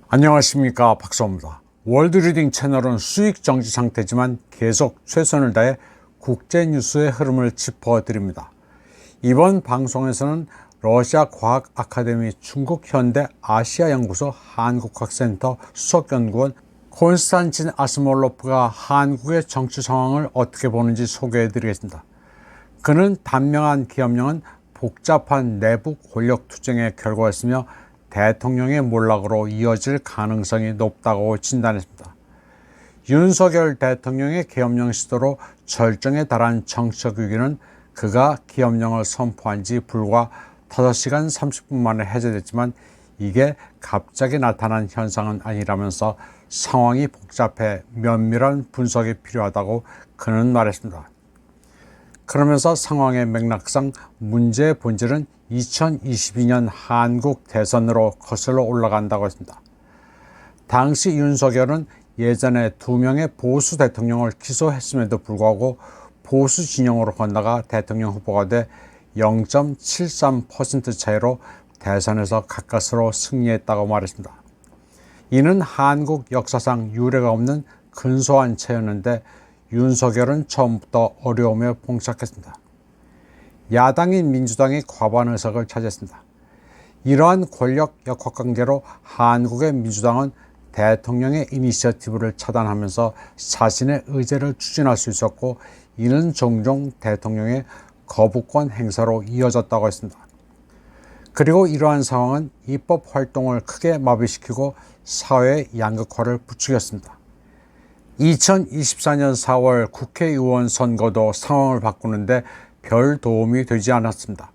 안녕하십니까, 박사입니다. 월드리딩 채널은 수익 정지 상태지만 계속 최선을 다해 국제 뉴스의 흐름을 짚어드립니다. 이번 방송에서는 러시아 과학 아카데미 중국 현대 아시아 연구소 한국학센터 수석연구원 콘스탄친 아스몰로프가 한국의 정치 상황을 어떻게 보는지 소개해드리겠습니다. 그는 단명한 기업령은 복잡한 내부 권력 투쟁의 결과였으며 대통령의 몰락으로 이어질 가능성이 높다고 진단했습니다. 윤석열 대통령의 계엄령 시도로 절정에 달한 정치적 위기는 그가 계엄령을 선포한 지 불과 5시간 30분 만에 해제됐지만 이게 갑자기 나타난 현상은 아니라면서 상황이 복잡해 면밀한 분석이 필요하다고 그는 말했습니다. 그러면서 상황의 맥락상 문제의 본질은 2022년 한국 대선으로 거슬러 올라간다고 했습니다. 당시 윤석열은 예전에 2명의 보수 대통령을 기소했음에도 불구하고 보수 진영으로 건너가 대통령 후보가 돼 0.73% 차이로 대선에서 가까스로 승리했다고 말했습니다. 이는 한국 역사상 유례가 없는 근소한 차이였는데 윤석열은 처음부터 어려움에 봉착했습니다. 야당인 민주당이 과반 의석을 차지했습니다. 이러한 권력 역학관계로 한국의 민주당은 대통령의 이니셔티브를 차단하면서 자신의 의제를 추진할 수 있었고 이는 종종 대통령의 거부권 행사로 이어졌다고 했습니다. 그리고 이러한 상황은 입법 활동을 크게 마비시키고 사회의 양극화를 부추겼습니다. 2024년 4월 국회의원 선거도 상황을 바꾸는데 별 도움이 되지 않았습니다.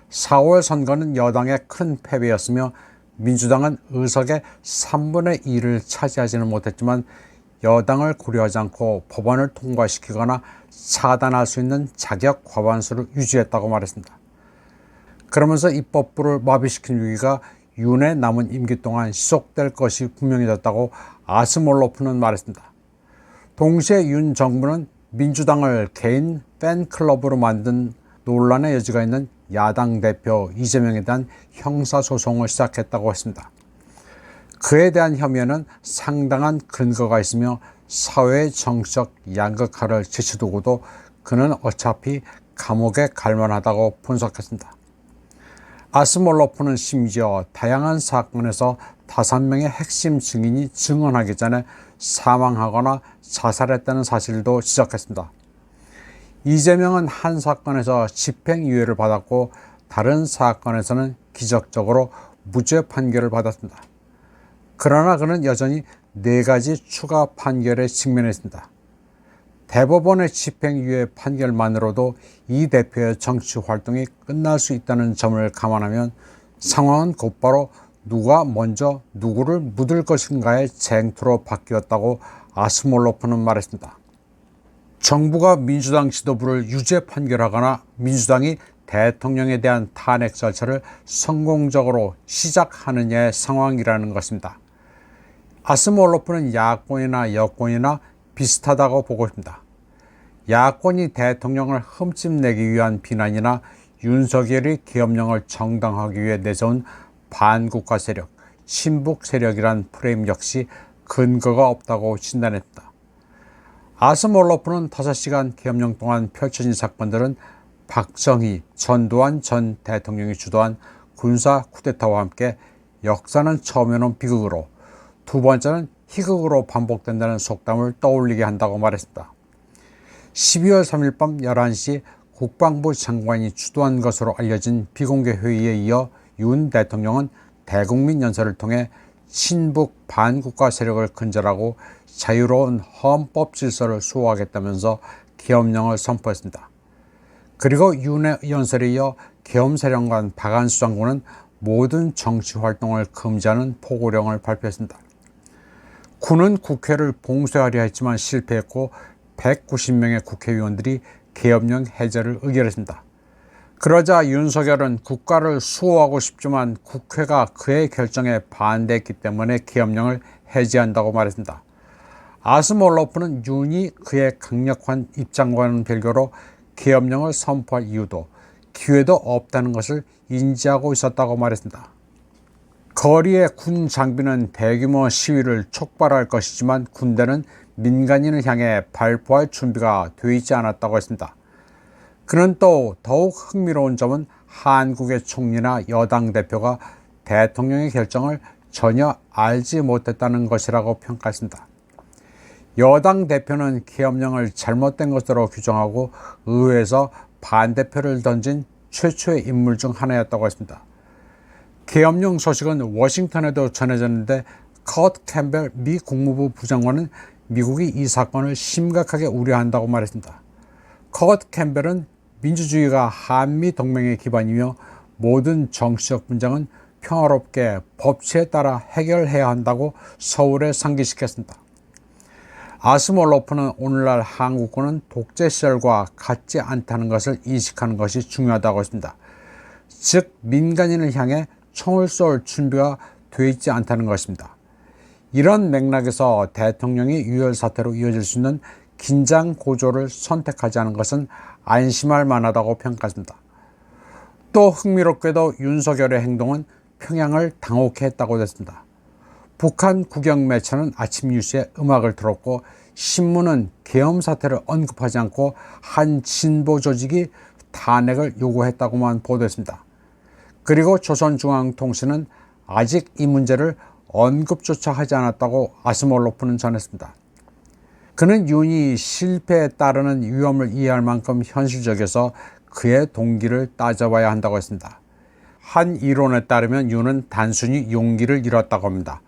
4월 선거는 여당의 큰 패배였으며 민주당은 의석의 3분의 2를 차지하지는 못했지만 여당을 고려하지 않고 법안을 통과시키거나 차단할 수 있는 자격 과반수를 유지했다고 말했습니다. 그러면서 입법부를 마비시킨 위기가 윤의 남은 임기 동안 지속될 것이 분명해졌다고 아스몰로프는 말했습니다. 동시에 윤 정부는 민주당을 개인 팬클럽으로 만든 논란의 여지가 있는 야당 대표 이재명에 대한 형사소송을 시작했다고 했습니다. 그에 대한 혐의에는 상당한 근거가 있으며 사회의 정치적 양극화를 제치두고도 그는 어차피 감옥에 갈 만하다고 분석했습니다. 아스몰로프는 심지어 다양한 사건에서 5명의 핵심 증인이 증언하기 전에 사망하거나 자살했다는 사실도 지적했습니다. 이재명은 한 사건에서 집행유예를 받았고 다른 사건에서는 기적적으로 무죄 판결을 받았습니다. 그러나 그는 여전히 4가지 추가 판결에 직면했습니다. 대법원의 집행유예 판결만으로도 이 대표의 정치 활동이 끝날 수 있다는 점을 감안하면 상황은 곧바로 누가 먼저 누구를 묻을 것인가의 쟁투로 바뀌었다고 아스몰로프는 말했습니다. 정부가 민주당 지도부를 유죄 판결하거나 민주당이 대통령에 대한 탄핵 절차를 성공적으로 시작하느냐의 상황이라는 것입니다. 아스몰로프는 야권이나 여권이나 비슷하다고 보고 있습니다. 야권이 대통령을 흠집내기 위한 비난이나 윤석열이 계엄령을 정당화하기 위해 내세운 반국가 세력, 친북 세력이란 프레임 역시 근거가 없다고 진단했다. 아스몰로프는 5시간 계엄령 동안 펼쳐진 사건들은 박정희, 전두환 전 대통령이 주도한 군사 쿠데타와 함께 역사는 처음에는 비극으로, 두 번째는 희극으로 반복된다는 속담을 떠올리게 한다고 말했습니다. 12월 3일 밤 11시 국방부 장관이 주도한 것으로 알려진 비공개 회의에 이어 윤 대통령은 대국민 연설을 통해 친북 반국가 세력을 근절하고 자유로운 헌법 질서를 수호하겠다면서 계엄령을 선포했습니다. 그리고 윤의 연설에 이어 계엄사령관 박안수 장군은 모든 정치 활동을 금지하는 포고령을 발표했습니다. 군은 국회를 봉쇄하려 했지만 실패했고 190명의 국회의원들이 계엄령 해제를 의결했습니다. 그러자 윤석열은 국가를 수호하고 싶지만 국회가 그의 결정에 반대했기 때문에 계엄령을 해제한다고 말했습니다. 아스몰로프는 윤이 그의 강력한 입장과는 별개로 계엄령을 선포할 이유도 기회도 없다는 것을 인지하고 있었다고 말했습니다. 거리의 군 장비는 대규모 시위를 촉발할 것이지만 군대는 민간인을 향해 발포할 준비가 되어 있지 않았다고 했습니다. 그는 또 더욱 흥미로운 점은 한국의 총리나 여당 대표가 대통령의 결정을 전혀 알지 못했다는 것이라고 평가했습니다. 여당 대표는 계엄령을 잘못된 것으로 규정하고 의회에서 반대표를 던진 최초의 인물 중 하나였다고 했습니다. 계엄령 소식은 워싱턴에도 전해졌는데 커트 캠벨 미 국무부 부장관은 미국이 이 사건을 심각하게 우려한다고 말했습니다. 커트 캠벨은 민주주의가 한미 동맹의 기반이며 모든 정치적 분쟁은 평화롭게 법치에 따라 해결해야 한다고 서울에 상기시켰습니다. 아스몰로프는 오늘날 한국군은 독재 시절과 같지 않다는 것을 인식하는 것이 중요하다고 했습니다. 즉 민간인을 향해 총을 쏠 준비가 되어 있지 않다는 것입니다. 이런 맥락에서 대통령이 유혈 사태로 이어질 수 있는 긴장 고조를 선택하지 않은 것은 안심할 만하다고 평가했습니다. 또 흥미롭게도 윤석열의 행동은 평양을 당혹해 했다고 했습니다. 북한 국영 매체는 아침 뉴스에 음악을 틀었고 신문은 계엄 사태를 언급하지 않고 한 진보 조직이 탄핵을 요구했다고만 보도했습니다. 그리고 조선중앙통신은 아직 이 문제를 언급조차 하지 않았다고 아스몰로프는 전했습니다. 그는 윤이 실패에 따르는 위험을 이해할 만큼 현실적이어서 그의 동기를 따져봐야 한다고 했습니다. 한 이론에 따르면 윤은 단순히 용기를 잃었다고 합니다.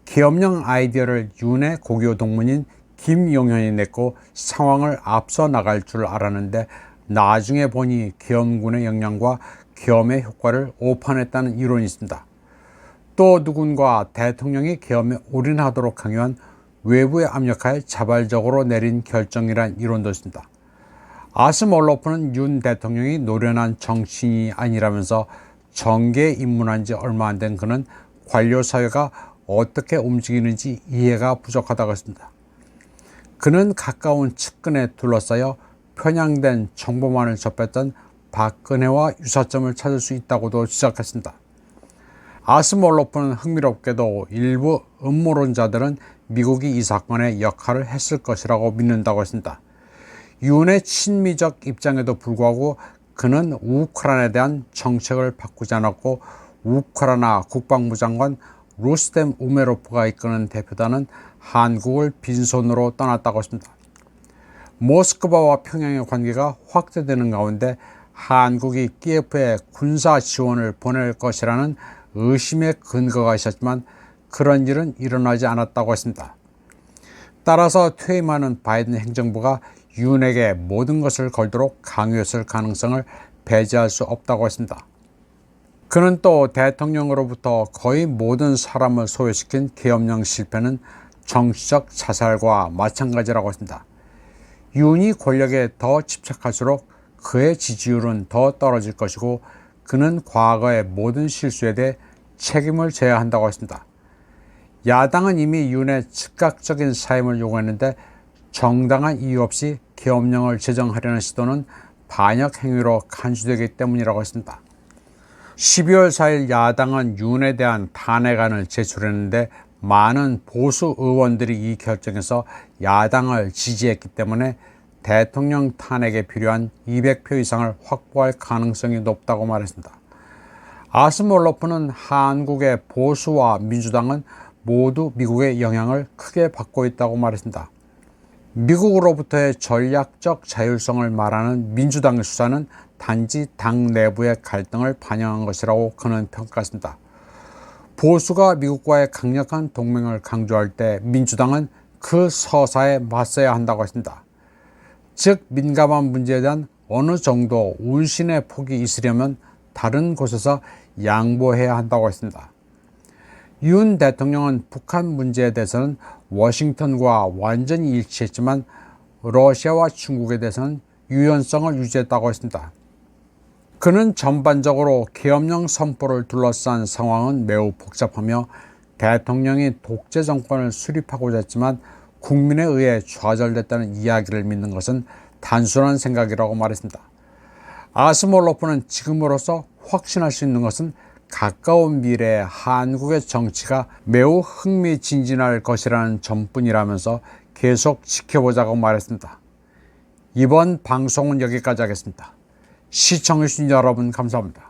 계엄령 아이디어를 윤의 고교 동문인 김용현이 냈고 상황을 앞서 나갈 줄 알았는데 나중에 보니 계엄군의 역량과 계엄의 효과를 오판했다는 이론이 있습니다. 또 누군가 대통령이 계엄에 올인하도록 강요한 외부의 압력하에 자발적으로 내린 결정이란 이론도 있습니다. 아스몰로프는 윤 대통령이 노련한 정치인이 아니라면서 정계에 입문한 지 얼마 안 된 그는 관료 사회가 어떻게 움직이는지 이해가 부족하다고 했습니다. 그는 가까운 측근에 둘러싸여 편향된 정보만을 접했던 박근혜와 유사점을 찾을 수 있다고도 지적했습니다. 아스몰로프는 흥미롭게도 일부 음모론자들은 미국이 이 사건에 역할을 했을 것이라고 믿는다고 했습니다. 윤의 친미적 입장에도 불구하고 그는 우크라이나에 대한 정책을 바꾸지 않았고 우크라이나 국방부 장관 루스템 우메로프가 이끄는 대표단은 한국을 빈손으로 떠났다고 했습니다. 모스크바와 평양의 관계가 확대되는 가운데 한국이 키예프에 군사 지원을 보낼 것이라는 의심의 근거가 있었지만 그런 일은 일어나지 않았다고 했습니다. 따라서 퇴임하는 바이든 행정부가 윤에게 모든 것을 걸도록 강요했을 가능성을 배제할 수 없다고 했습니다. 그는 또 대통령으로부터 거의 모든 사람을 소외시킨 계엄령 실패는 정치적 자살과 마찬가지라고 했습니다. 윤이 권력에 더 집착할수록 그의 지지율은 더 떨어질 것이고 그는 과거의 모든 실수에 대해 책임을 져야 한다고 했습니다. 야당은 이미 윤의 즉각적인 사임을 요구했는데 정당한 이유 없이 계엄령을 제정하려는 시도는 반역 행위로 간주되기 때문이라고 했습니다. 12월 4일 야당은 윤에 대한 탄핵안을 제출했는데 많은 보수 의원들이 이 결정에서 야당을 지지했기 때문에 대통령 탄핵에 필요한 200표 이상을 확보할 가능성이 높다고 말했습니다. 아스몰로프는 한국의 보수와 민주당은 모두 미국의 영향을 크게 받고 있다고 말했습니다. 미국으로부터의 전략적 자율성을 말하는 민주당의 수사는 단지 당 내부의 갈등을 반영한 것이라고 그는 평가했습니다. 보수가 미국과의 강력한 동맹을 강조할 때 민주당은 그 서사에 맞서야 한다고 했습니다. 즉 민감한 문제에 대한 어느 정도 운신의 폭이 있으려면 다른 곳에서 양보해야 한다고 했습니다. 윤 대통령은 북한 문제에 대해서는 워싱턴과 완전히 일치했지만 러시아와 중국에 대해서는 유연성을 유지했다고 했습니다. 그는 전반적으로 계엄령 선포를 둘러싼 상황은 매우 복잡하며 대통령이 독재 정권을 수립하고자 했지만 국민에 의해 좌절됐다는 이야기를 믿는 것은 단순한 생각이라고 말했습니다. 아스몰로프는 지금으로서 확신할 수 있는 것은 가까운 미래에 한국의 정치가 매우 흥미진진할 것이라는 점뿐이라면서 계속 지켜보자고 말했습니다. 이번 방송은 여기까지 하겠습니다. 시청해주신 여러분 감사합니다.